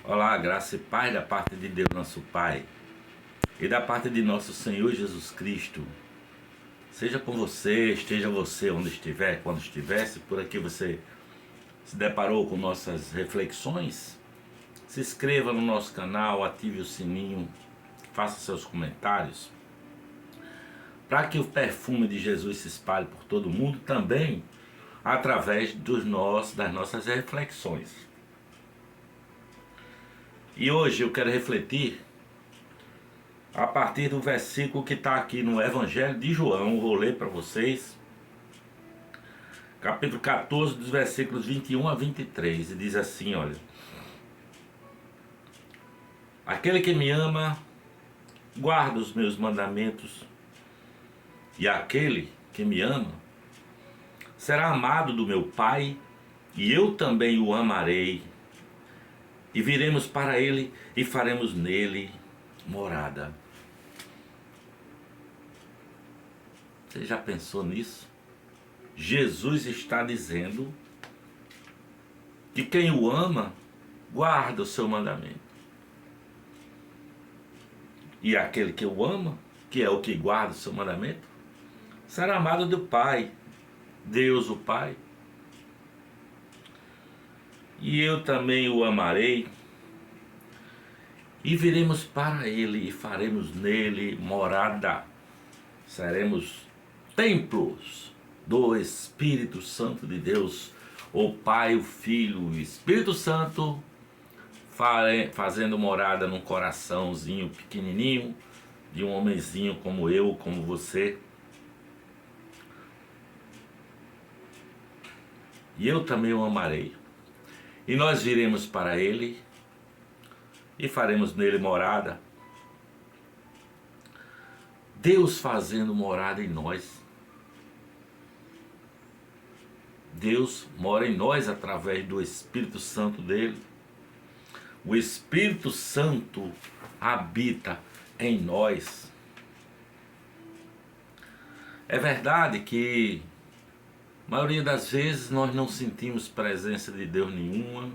Olá, graça e paz da parte de Deus, nosso Pai, e da parte de nosso Senhor Jesus Cristo. Seja com você, esteja você onde estiver, quando estiver, se por aqui você se deparou com nossas reflexões, se inscreva no nosso canal, ative o sininho, faça seus comentários, para que o perfume de Jesus se espalhe por todo o mundo também, através das nossas reflexões. E hoje eu quero refletir a partir do versículo que está aqui no Evangelho de João. Vou ler para vocês, capítulo 14, dos versículos 21 a 23, e diz assim, olha: aquele que me ama, guarda os meus mandamentos, e aquele que me ama, será amado do meu Pai, e eu também o amarei, e viremos para ele, e faremos nele morada. Você já pensou nisso? Jesus está dizendo que quem o ama, guarda o seu mandamento. E aquele que o ama, que é o que guarda o seu mandamento, será amado do Pai, Deus o Pai. E eu também o amarei, e viremos para ele, e faremos nele morada. Seremos templos do Espírito Santo de Deus, o Pai, o Filho, o Espírito Santo, fazendo morada num coraçãozinho pequenininho, de um homenzinho como eu, como você. E eu também o amarei. E nós viremos para ele, e faremos nele morada. Deus fazendo morada em nós. Deus mora em nós através do Espírito Santo dele. O Espírito Santo habita em nós. É verdade que a maioria das vezes nós não sentimos presença de Deus nenhuma.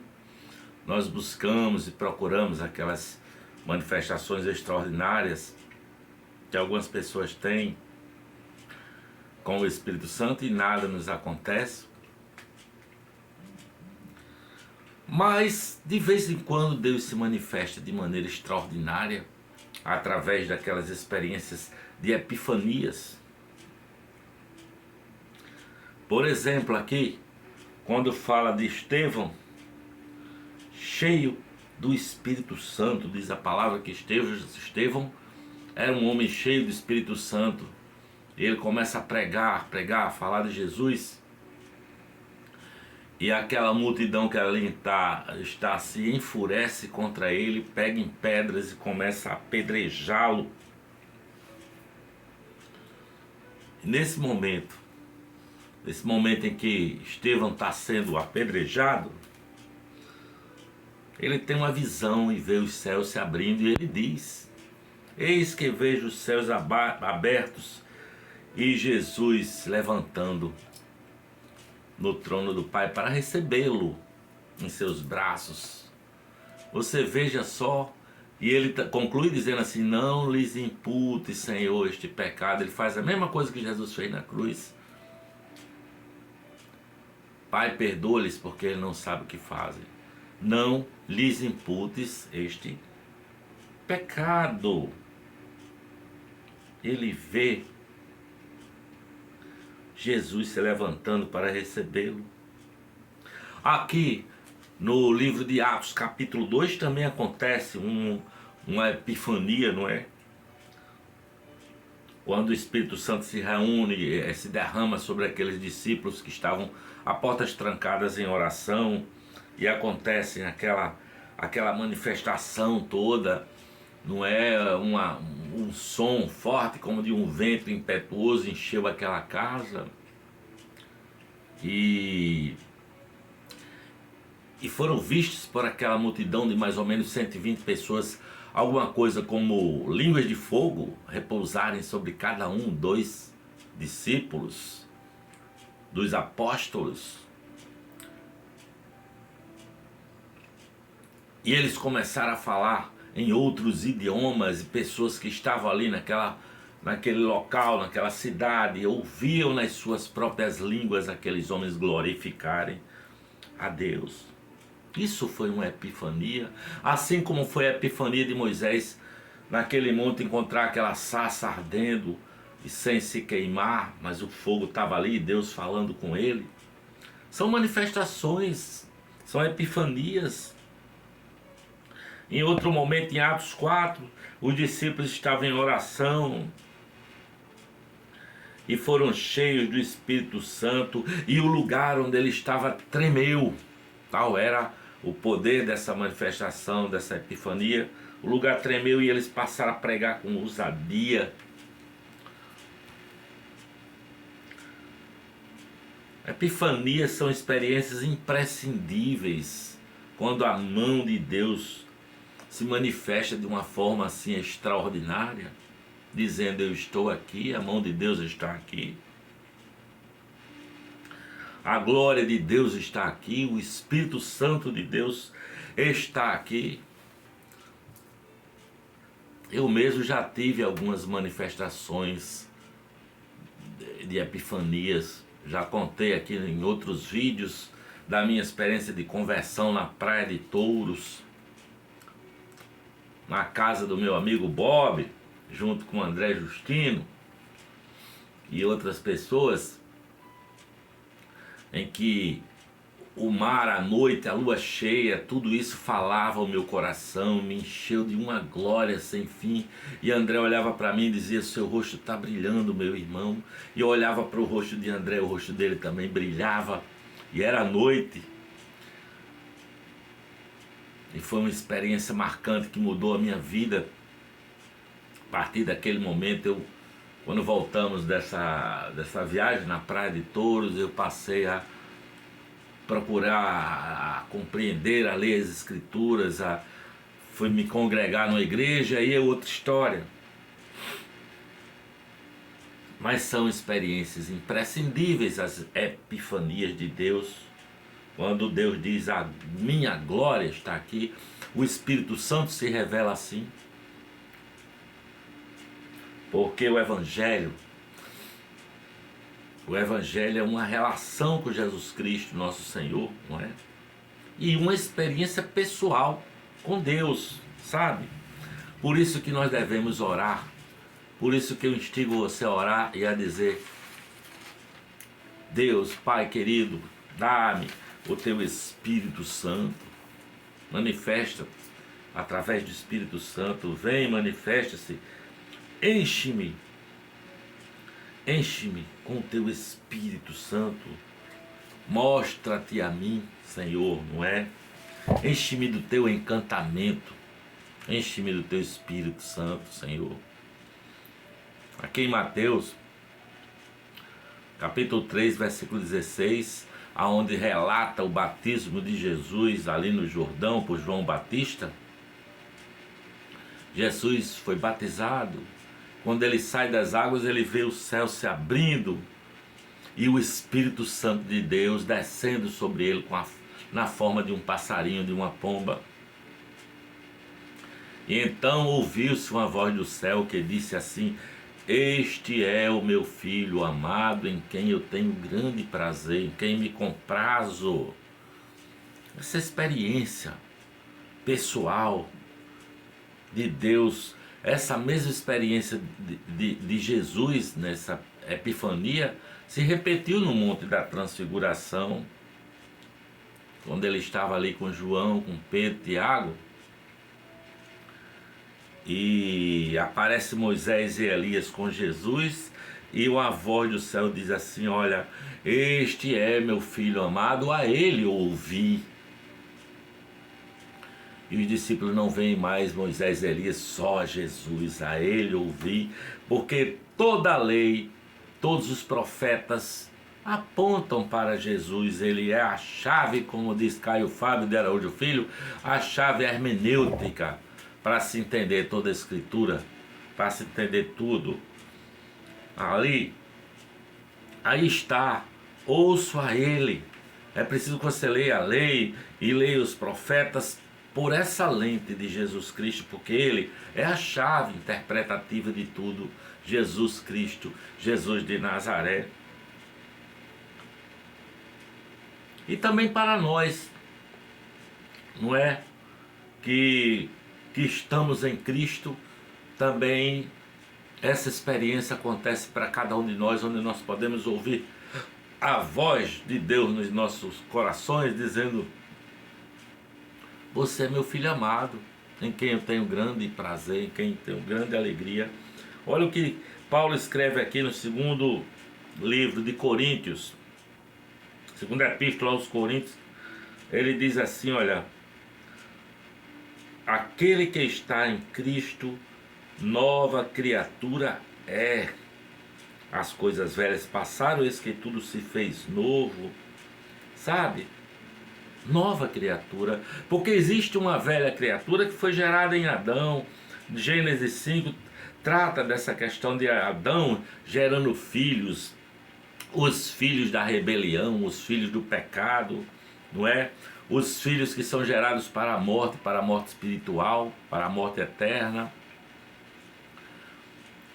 Nós buscamos e procuramos aquelas manifestações extraordinárias que algumas pessoas têm com o Espírito Santo e nada nos acontece. Mas de vez em quando Deus se manifesta de maneira extraordinária através daquelas experiências de epifanias. Por exemplo, aqui, quando fala de Estevão, cheio do Espírito Santo, diz a palavra que Estevão era um homem cheio do Espírito Santo. Ele começa a pregar, falar de Jesus. E aquela multidão que ali está se enfurece contra ele, pega em pedras e começa a apedrejá-lo. Nesse momento em que Estevão está sendo apedrejado, ele tem uma visão e vê os céus se abrindo, e ele diz: eis que vejo os céus abertos e Jesus levantando no trono do Pai para recebê-lo em seus braços. Você veja só, e ele conclui dizendo assim: não lhes impute, Senhor, este pecado. Ele faz a mesma coisa que Jesus fez na cruz. Pai, perdoa-lhes porque eles não sabem o que fazem. Não lhes imputes este pecado. Ele vê Jesus se levantando para recebê-lo. Aqui no livro de Atos, capítulo 2, também acontece uma epifania, não é? Quando o Espírito Santo se reúne, se derrama sobre aqueles discípulos que estavam a portas trancadas em oração, e acontece aquela manifestação toda, não é? Um som forte como de um vento impetuoso encheu aquela casa, e foram vistos por aquela multidão de mais ou menos 120 pessoas, alguma coisa como línguas de fogo repousarem sobre cada um dos discípulos, dos apóstolos. E eles começaram a falar em outros idiomas, e pessoas que estavam ali naquele local, naquela cidade, ouviam nas suas próprias línguas aqueles homens glorificarem a Deus. Isso foi uma epifania, assim como foi a epifania de Moisés naquele monte, encontrar aquela sarça ardendo e sem se queimar, mas o fogo estava ali, Deus falando com ele. São manifestações, são epifanias. Em outro momento, em Atos 4, os discípulos estavam em oração e foram cheios do Espírito Santo, e o lugar onde ele estava tremeu. Tal era o poder dessa manifestação, dessa epifania. O lugar tremeu e eles passaram a pregar com ousadia. Epifanias são experiências imprescindíveis quando a mão de Deus se manifesta de uma forma assim extraordinária, dizendo: eu estou aqui, a mão de Deus está aqui, a glória de Deus está aqui, o Espírito Santo de Deus está aqui. Eu mesmo já tive algumas manifestações de epifanias, já contei aqui em outros vídeos da minha experiência de conversão na Praia de Touros, na casa do meu amigo Bob, junto com o André Justino e outras pessoas, em que o mar, a noite, a lua cheia, tudo isso falava ao meu coração, me encheu de uma glória sem fim. E André olhava para mim e dizia: seu rosto está brilhando, meu irmão. E eu olhava para o rosto de André, o rosto dele também brilhava, e era noite. E foi uma experiência marcante que mudou a minha vida. A partir daquele momento, quando voltamos dessa viagem na Praia de Touros, eu passei a procurar a compreender, a ler as escrituras, fui me congregar numa igreja, aí é outra história. Mas são experiências imprescindíveis, as epifanias de Deus. Quando Deus diz: a minha glória está aqui, o Espírito Santo se revela assim. Porque o Evangelho é uma relação com Jesus Cristo, nosso Senhor, não é? E uma experiência pessoal com Deus, sabe? Por isso que nós devemos orar. Por isso que eu instigo você a orar e a dizer: Deus, Pai querido, dá-me o teu Espírito Santo. Manifesta através do Espírito Santo. Vem, manifesta-se. Enche-me com o teu Espírito Santo. Mostra-te a mim, Senhor, não é? Enche-me do teu encantamento. Enche-me do teu Espírito Santo, Senhor. Aqui em Mateus, capítulo 3, versículo 16, aonde relata o batismo de Jesus ali no Jordão por João Batista. Jesus foi batizado. Quando ele sai das águas, ele vê o céu se abrindo e o Espírito Santo de Deus descendo sobre ele na forma de um passarinho, de uma pomba. E então ouviu-se uma voz do céu que disse assim: este é o meu filho amado, em quem eu tenho grande prazer, em quem me comprazo. Essa experiência pessoal de Deus, essa mesma experiência de Jesus nessa epifania, se repetiu no Monte da Transfiguração, quando ele estava ali com João, com Pedro, Tiago, e aparece Moisés e Elias com Jesus, e uma voz do céu diz assim: olha, este é meu filho amado, a ele ouvi. E os discípulos não veem mais Moisés e Elias, só Jesus, a ele ouvi, porque toda a lei, todos os profetas apontam para Jesus. Ele é a chave, como diz Caio Fábio de Araújo Filho, a chave hermenêutica para se entender toda a escritura, para se entender tudo. Aí está, ouço a ele. É preciso que você leia a lei e leia os profetas por essa lente de Jesus Cristo, porque Ele é a chave interpretativa de tudo. Jesus Cristo, Jesus de Nazaré. E também para nós, não é? Que estamos em Cristo, também essa experiência acontece para cada um de nós, onde nós podemos ouvir a voz de Deus nos nossos corações, dizendo: você é meu filho amado, em quem eu tenho grande prazer, em quem tenho grande alegria. Olha o que Paulo escreve aqui no segundo livro de Coríntios, segunda epístola aos Coríntios. Ele diz assim, olha: aquele que está em Cristo, nova criatura é. As coisas velhas passaram, eis que tudo se fez novo. Sabe? Nova criatura. Porque existe uma velha criatura que foi gerada em Adão. Gênesis 5 trata dessa questão de Adão gerando filhos. Os filhos da rebelião, os filhos do pecado, não é? Os filhos que são gerados para a morte espiritual, para a morte eterna.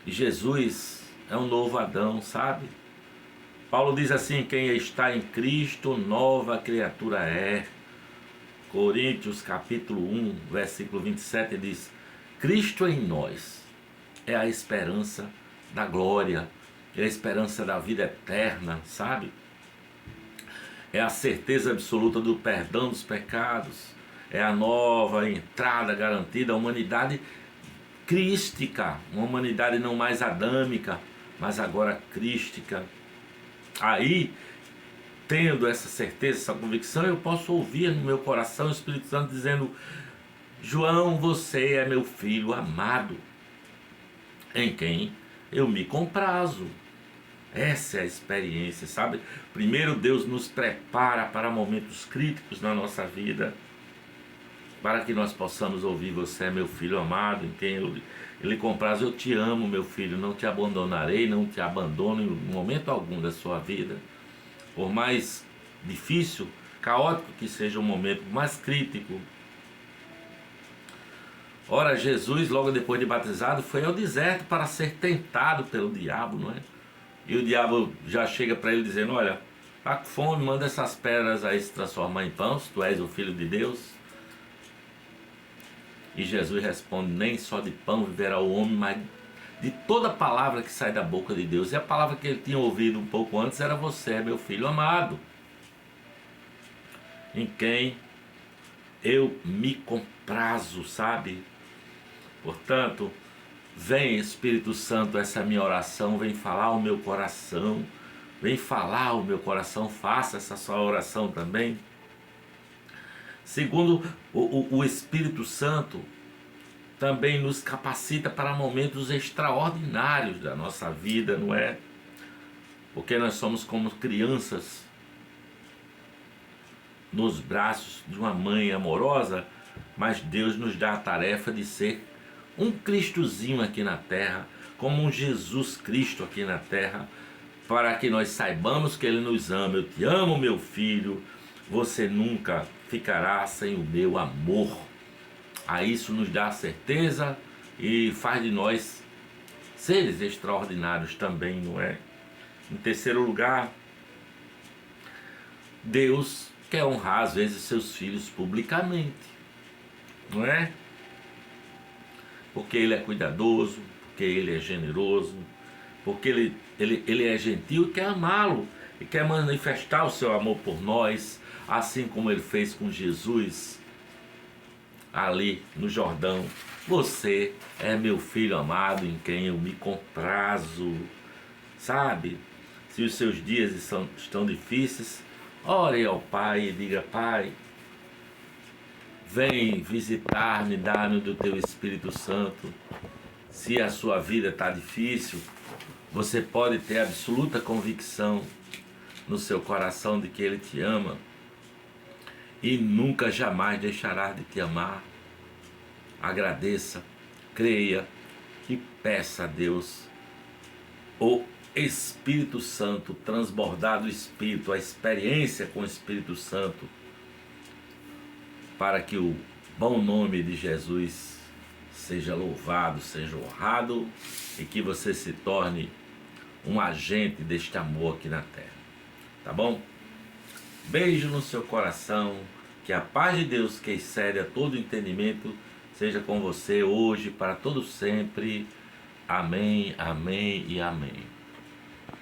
E Jesus é um novo Adão, sabe? Paulo diz assim: quem está em Cristo, nova criatura é. Coríntios capítulo 1, versículo 27 diz: Cristo em nós é a esperança da glória, é a esperança da vida eterna, sabe? É a certeza absoluta do perdão dos pecados, é a nova entrada garantida à humanidade crística, uma humanidade não mais adâmica, mas agora crística. Aí, tendo essa certeza, essa convicção, eu posso ouvir no meu coração o Espírito Santo dizendo: João, você é meu filho amado, em quem eu me comprazo. Essa é a experiência, sabe? Primeiro Deus nos prepara para momentos críticos na nossa vida, para que nós possamos ouvir: você é meu filho amado, em quem ele compraz. Eu te amo, meu filho, não te abandonarei, não te abandono em momento algum da sua vida. Por mais difícil, caótico que seja o momento, mais crítico. Ora, Jesus, logo depois de batizado, foi ao deserto para ser tentado pelo diabo, não é? E o diabo já chega para ele dizendo: olha, está com fome, manda essas pedras aí se transformar em pão, se tu és o Filho de Deus. E Jesus responde: nem só de pão viverá o homem, mas de toda palavra que sai da boca de Deus. E a palavra que ele tinha ouvido um pouco antes era: você é meu filho amado, em quem eu me comprazo, sabe? Portanto, vem Espírito Santo, essa é a minha oração, vem falar ao meu coração, vem falar ao meu coração, faça essa sua oração também. Segundo, o Espírito Santo também nos capacita para momentos extraordinários da nossa vida, não é? Porque nós somos como crianças nos braços de uma mãe amorosa, mas Deus nos dá a tarefa de ser um Cristozinho aqui na terra, como um Jesus Cristo aqui na terra, para que nós saibamos que Ele nos ama. Eu te amo, meu filho, você nunca ficará sem o meu amor. A isso nos dá certeza e faz de nós seres extraordinários também, não é? Em terceiro lugar, Deus quer honrar às vezes seus filhos publicamente, não é? Porque Ele é cuidadoso, porque Ele é generoso, porque Ele é gentil e quer amá-lo, e quer manifestar o seu amor por nós, assim como Ele fez com Jesus ali no Jordão. Você é meu filho amado, em quem eu me comprazo. Sabe? Se os seus dias estão difíceis, ore ao Pai e diga: Pai, vem visitar-me, dá-me do teu Espírito Santo. Se a sua vida está difícil, você pode ter absoluta convicção no seu coração de que Ele te ama e nunca jamais deixará de te amar. Agradeça, creia e peça a Deus o Espírito Santo, transbordado Espírito, a experiência com o Espírito Santo, para que o bom nome de Jesus seja louvado, seja honrado e que você se torne um agente deste amor aqui na terra. Tá bom? Beijo no seu coração, que a paz de Deus, que excede a todo entendimento, seja com você hoje, para todo sempre. Amém, amém e amém.